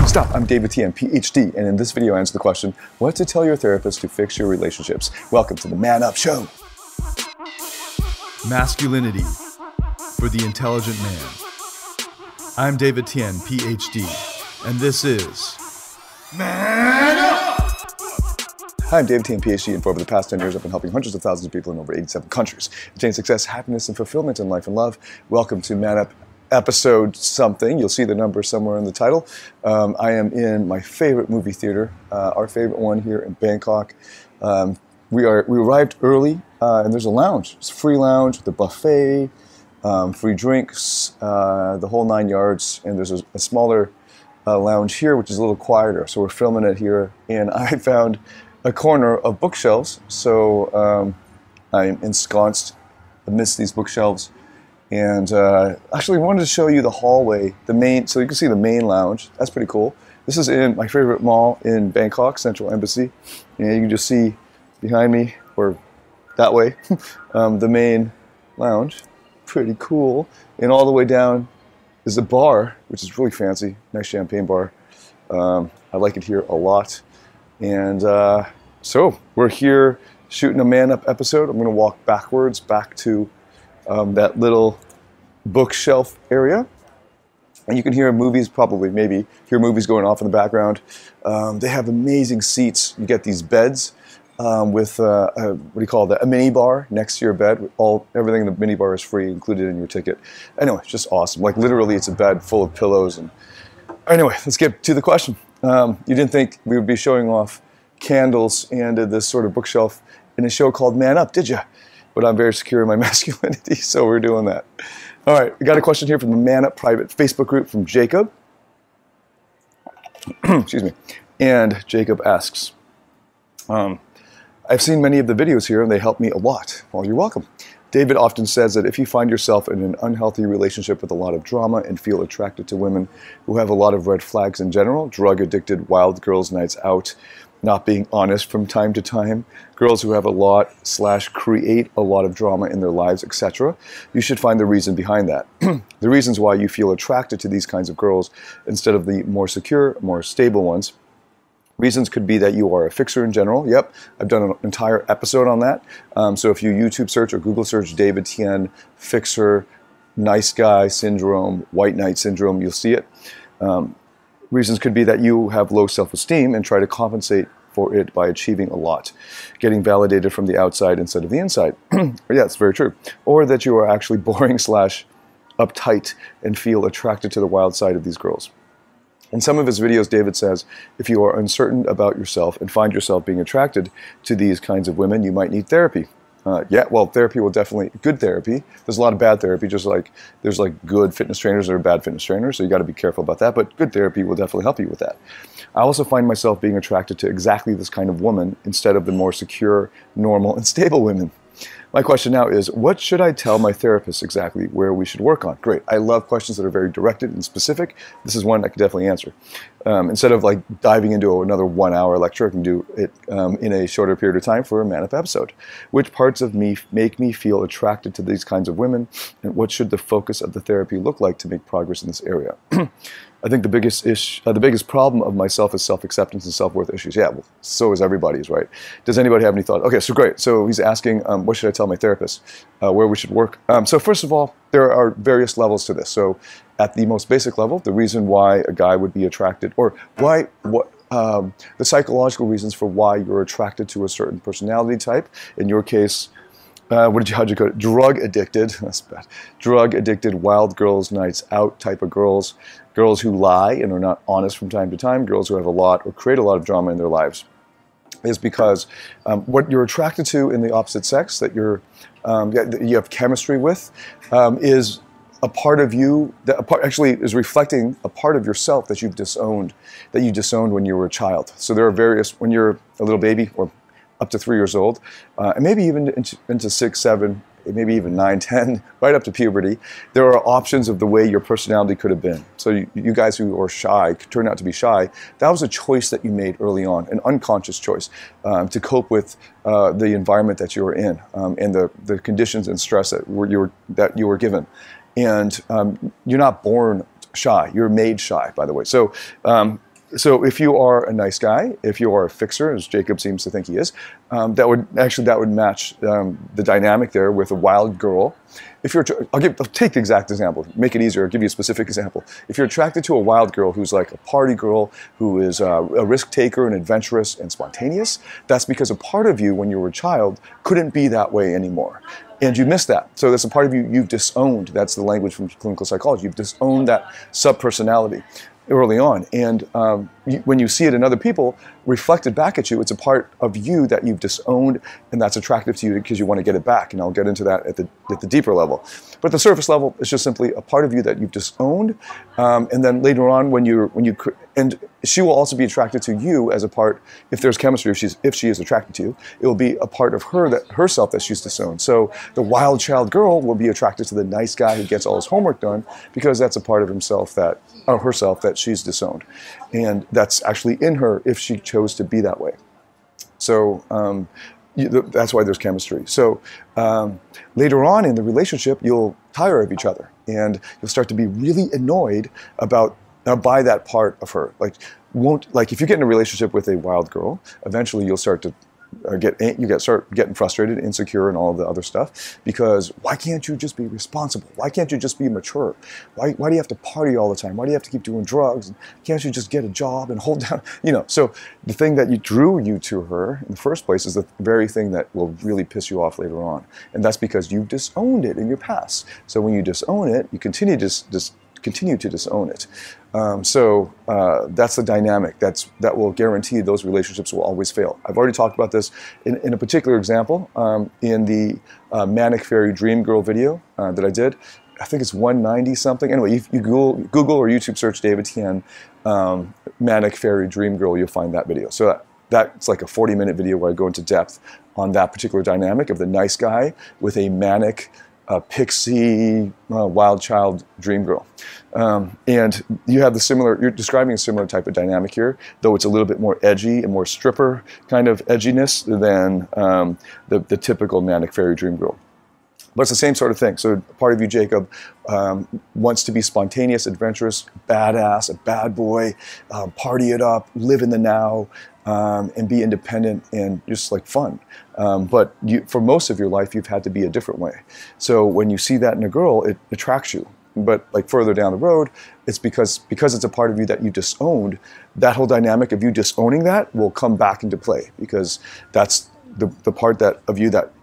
Stop, I'm David Tian, Ph.D., and in this video I answer the question, what to tell your therapist to fix your relationships. Welcome to the Man Up Show. Masculinity for the intelligent man. I'm David Tian, Ph.D., and this is Man Up! Hi, I'm David Tian, Ph.D., and for over the past 10 years I've been helping hundreds of thousands of people in over 87 countries attain success, happiness, and fulfillment in life and love. Welcome to Man Up episode something. You'll see the number somewhere in the title. I am in my favorite movie theater, our favorite one here in Bangkok. We arrived early, and there's a lounge. It's a free lounge with a buffet, free drinks, the whole 9 yards. And there's a smaller lounge here, which is a little quieter. So we're filming it here, and I found a corner of bookshelves. So I'm ensconced amidst these bookshelves. And actually, I wanted to show you the hallway, so you can see the main lounge. That's pretty cool. This is in my favorite mall in Bangkok, Central Embassy. And you can just see behind me, or that way, the main lounge. Pretty cool. And all the way down is the bar, which is really fancy. Nice champagne bar. I like it here a lot. And so we're here shooting a Man Up episode. I'm going to walk backwards back to that little bookshelf area, and you can hear movies, maybe hear movies going off in the background. They have amazing seats. You get these beds with a mini bar next to your bed. Everything in the mini bar is free, included in your ticket. Anyway, it's just awesome. Like literally, it's a bed full of pillows. And anyway, let's get to the question. You didn't think we would be showing off candles and this sort of bookshelf in a show called Man Up, did you? But I'm very secure in my masculinity, so we're doing that. All right, we got a question here from the Man Up private Facebook group from Jacob. Excuse me. And Jacob asks, I've seen many of the videos here and they help me a lot. Well, you're welcome. David often says that if you find yourself in an unhealthy relationship with a lot of drama and feel attracted to women who have a lot of red flags in general, drug addicted, wild girls nights out, not being honest from time to time, girls who have a lot / create a lot of drama in their lives, etc. You should find the reason behind that. The reasons why you feel attracted to these kinds of girls instead of the more secure, more stable ones. Reasons could be that you are a fixer in general. Yep, I've done an entire episode on that. So if you YouTube search or Google search David Tian, fixer, nice guy syndrome, white knight syndrome, you'll see it. Reasons could be that you have low self-esteem and try to compensate for it by achieving a lot, getting validated from the outside instead of the inside. Yeah, it's very true. Or that you are actually boring / uptight and feel attracted to the wild side of these girls. In some of his videos, David says, if you are uncertain about yourself and find yourself being attracted to these kinds of women, you might need therapy. Yeah, well, therapy will definitely, good therapy. There's a lot of bad therapy, just like there's like good fitness trainers or bad fitness trainers, so you got to be careful about that, but good therapy will definitely help you with that. I also find myself being attracted to exactly this kind of woman instead of the more secure, normal, and stable women. My question now is, what should I tell my therapist exactly where we should work on? Great. I love questions that are very directed and specific. This is one I can definitely answer. Instead of like diving into another 1 hour lecture, I can do it in a shorter period of time for a Man Up episode. Which parts of me make me feel attracted to these kinds of women, and what should the focus of the therapy look like to make progress in this area? I think the biggest problem of myself is self-acceptance and self-worth issues. Yeah, well, so is everybody's, right? Does anybody have any thought? Okay, so great. So he's asking, what should I tell my therapist? Where we should work? So first of all, there are various levels to this. So at the most basic level, the reason why a guy would be attracted, or the psychological reasons for why you're attracted to a certain personality type. In your case, how'd you call it? Drug addicted, that's bad. Drug addicted, wild girls nights out type of girls. Girls who lie and are not honest from time to time. Girls who have a lot or create a lot of drama in their lives. Is because what you're attracted to in the opposite sex that that you have chemistry with is a part of you that actually is reflecting a part of yourself that you disowned when you were a child. So there are various, when you're a little baby or up to 3 years old, and maybe even into 6, 7, maybe even 9, 10, right up to puberty, there are options of the way your personality could have been. So you guys who are shy, turn out to be shy, that was a choice that you made early on, an unconscious choice to cope with the environment that you were in and the conditions and stress that you were given. And you're not born shy. You're made shy, by the way. So, so if you are a nice guy, if you are a fixer, as Jacob seems to think he is, that would match the dynamic there with a wild girl. If you're, I'll take the exact example, make it easier. I'll give you a specific example. If you're attracted to a wild girl who's like a party girl, who is a risk taker and adventurous and spontaneous, that's because a part of you when you were a child couldn't be that way anymore. And you missed that. So that's a part of you you've disowned. That's the language from clinical psychology. You've disowned that subpersonality early on. And when you see it in other people reflected back at you, it's a part of you that you've disowned, and that's attractive to you because you want to get it back. And I'll get into that at the deeper level. But at the surface level, it's just simply a part of you that you've disowned. And then later on, and she will also be attracted to you as a part, if there's chemistry, if she is attracted to you, it will be a part of herself that she's disowned. So the wild child girl will be attracted to the nice guy who gets all his homework done, because that's a part of herself that she's disowned. And that's actually in her if she chose to be that way. So that's why there's chemistry. So later on in the relationship, you'll tire of each other, and you'll start to be really annoyed by that part of her. Like if you get in a relationship with a wild girl, eventually you'll start to start getting frustrated, insecure, and all of the other stuff, because why can't you just be responsible? Why can't you just be mature? Why do you have to party all the time? Why do you have to keep doing drugs? Can't you just get a job and hold down? So the thing that drew you to her in the first place is the very thing that will really piss you off later on, and that's because you disowned it in your past. So when you disown it, you continue to disown it. So that's the dynamic that will guarantee those relationships will always fail. I've already talked about this in a particular example in the Manic Fairy Dream Girl video that I did. I think it's 190 something. Anyway, you Google or YouTube search David Tian Manic Fairy Dream Girl, you'll find that video. So that's like a 40-minute video where I go into depth on that particular dynamic of the nice guy with a manic pixie, wild child dream girl. And you're describing a similar type of dynamic here, though it's a little bit more edgy and more stripper kind of edginess than the typical manic fairy dream girl. But it's the same sort of thing. So part of you, Jacob, wants to be spontaneous, adventurous, badass, a bad boy, party it up, live in the now, and be independent and just like fun. But for most of your life, you've had to be a different way. So when you see that in a girl, it attracts you. But like further down the road, it's because it's a part of you that you disowned. That whole dynamic of you disowning that will come back into play, because that's the part of you that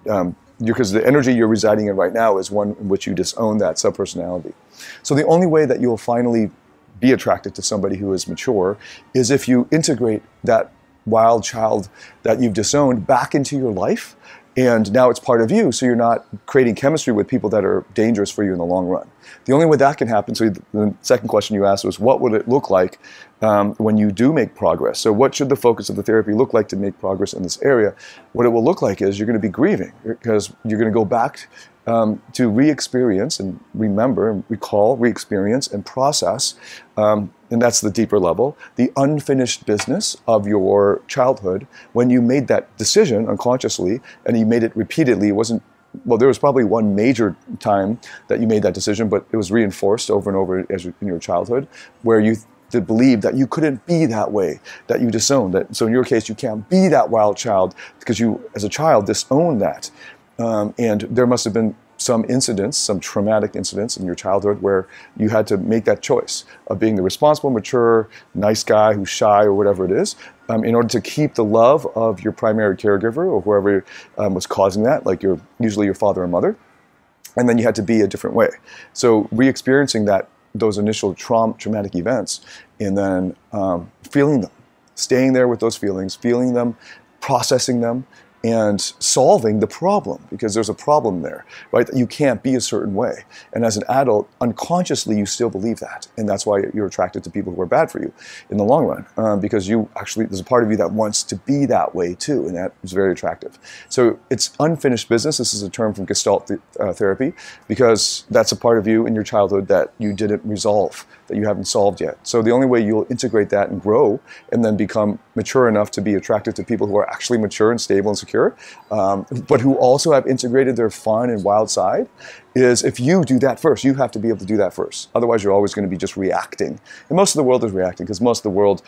because the energy you're residing in right now is one in which you disown that subpersonality. So the only way that you'll finally be attracted to somebody who is mature is if you integrate that wild child that you've disowned back into your life, and now it's part of you, so you're not creating chemistry with people that are dangerous for you in the long run. The only way that can happen, so the second question you asked was, what would it look like when you do make progress? So what should the focus of the therapy look like to make progress in this area? What it will look like is you're going to be grieving, because you're going to go back to re-experience and remember and recall, re-experience and process, and that's the deeper level, the unfinished business of your childhood when you made that decision unconsciously, and you made it repeatedly. It wasn't, well, there was probably one major time that you made that decision, but it was reinforced over and over in your childhood, where you believe that you couldn't be that way, that you disowned that. So in your case, you can't be that wild child because you, as a child, disowned that. And there must have been some incidents, some traumatic incidents in your childhood where you had to make that choice of being the responsible, mature, nice guy who's shy or whatever it is, in order to keep the love of your primary caregiver or whoever was causing that, like usually your father or mother. And then you had to be a different way. So re-experiencing those initial traumatic events, and then feeling them, staying there with those feelings, feeling them, processing them, and solving the problem, because there's a problem there, right? That you can't be a certain way. And as an adult, unconsciously, you still believe that. And that's why you're attracted to people who are bad for you in the long run, because there's a part of you that wants to be that way too, and that is very attractive. So it's unfinished business. This is a term from Gestalt therapy, because that's a part of you in your childhood that you didn't resolve, that you haven't solved yet. So the only way you'll integrate that and grow and then become mature enough to be attracted to people who are actually mature and stable and secure, but who also have integrated their fun and wild side, is if you do that first. You have to be able to do that first. Otherwise, you're always going to be just reacting. And most of the world is reacting because most of the world,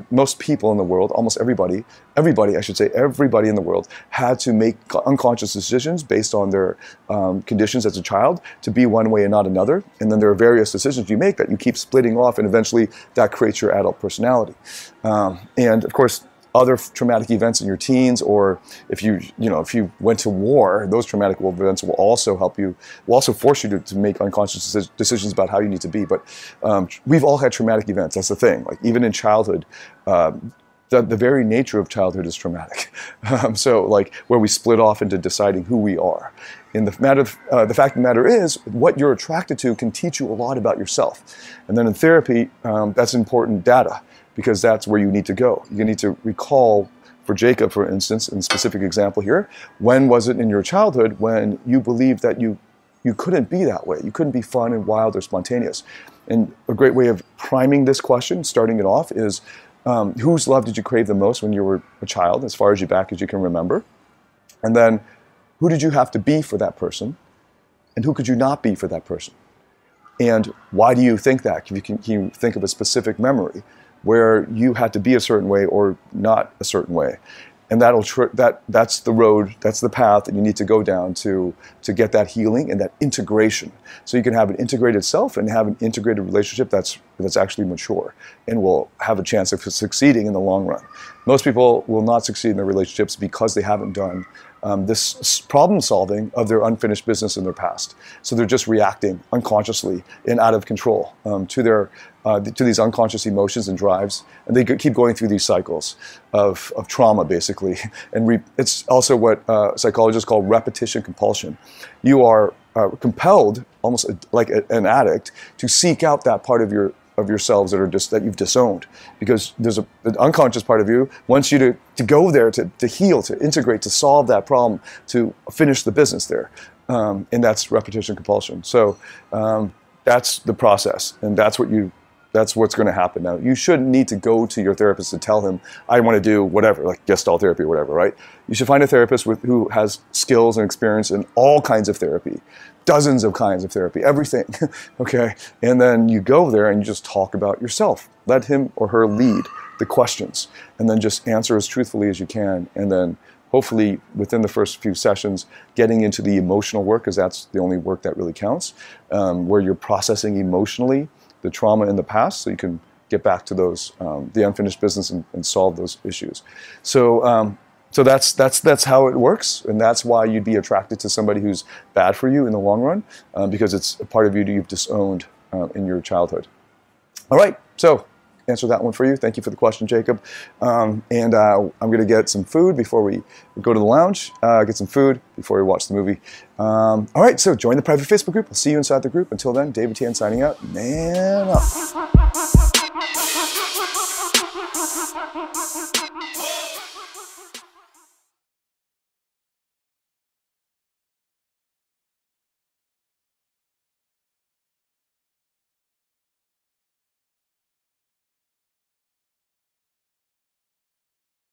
most people in the world, almost everybody in the world had to make unconscious decisions based on their conditions as a child to be one way and not another. And then there are various decisions you make that you keep splitting off, and eventually that creates your adult personality. And of course, other traumatic events in your teens, or if you went to war, those traumatic events will also force you to make unconscious decisions about how you need to be. But we've all had traumatic events. That's the thing. Like even in childhood, the very nature of childhood is traumatic. So like where we split off into deciding who we are. And the fact of the matter is, what you're attracted to can teach you a lot about yourself. And then in therapy, that's important data, because that's where you need to go. You need to recall, for Jacob, for instance, in a specific example here, when was it in your childhood when you believed that you couldn't be that way? You couldn't be fun and wild or spontaneous. And a great way of priming this question, starting it off, is whose love did you crave the most when you were a child, as far back as you can remember? And then, who did you have to be for that person? And who could you not be for that person? And why do you think that? Can you think of a specific memory where you had to be a certain way or not a certain way? And that's the road, that's the path that you need to go down to get that healing and that integration. So you can have an integrated self and have an integrated relationship that's actually mature and will have a chance of succeeding in the long run. Most people will not succeed in their relationships because they haven't done this problem solving of their unfinished business in their past. So they're just reacting unconsciously and out of control to these unconscious emotions and drives, and they keep going through these cycles of trauma, basically. And it's also what psychologists call repetition compulsion. You are compelled, almost like an addict, to seek out that part of yourselves that you've disowned, because there's an unconscious part of you wants you to go there, to heal, to integrate, to solve that problem, to finish the business there. And that's repetition compulsion. So that's the process, and that's what's going to happen. Now, you shouldn't need to go to your therapist to tell him, I want to do whatever, like Gestalt therapy or whatever, right? You should find a therapist who has skills and experience in all kinds of therapy, dozens of kinds of therapy, everything, okay? And then you go there and you just talk about yourself. Let him or her lead the questions, and then just answer as truthfully as you can. And then hopefully within the first few sessions, getting into the emotional work, because that's the only work that really counts, where you're processing emotionally the trauma in the past, so you can get back to those the unfinished business and solve those issues. So that's how it works, and that's why you'd be attracted to somebody who's bad for you in the long run, because it's a part of you that you've disowned in your childhood. All right, so answer that one for you. Thank you for the question, Jacob. I'm going to get some food before we go to the lounge. Get some food before we watch the movie. All right, so join the private Facebook group. I'll see you inside the group. Until then, David Tian signing out. Man up.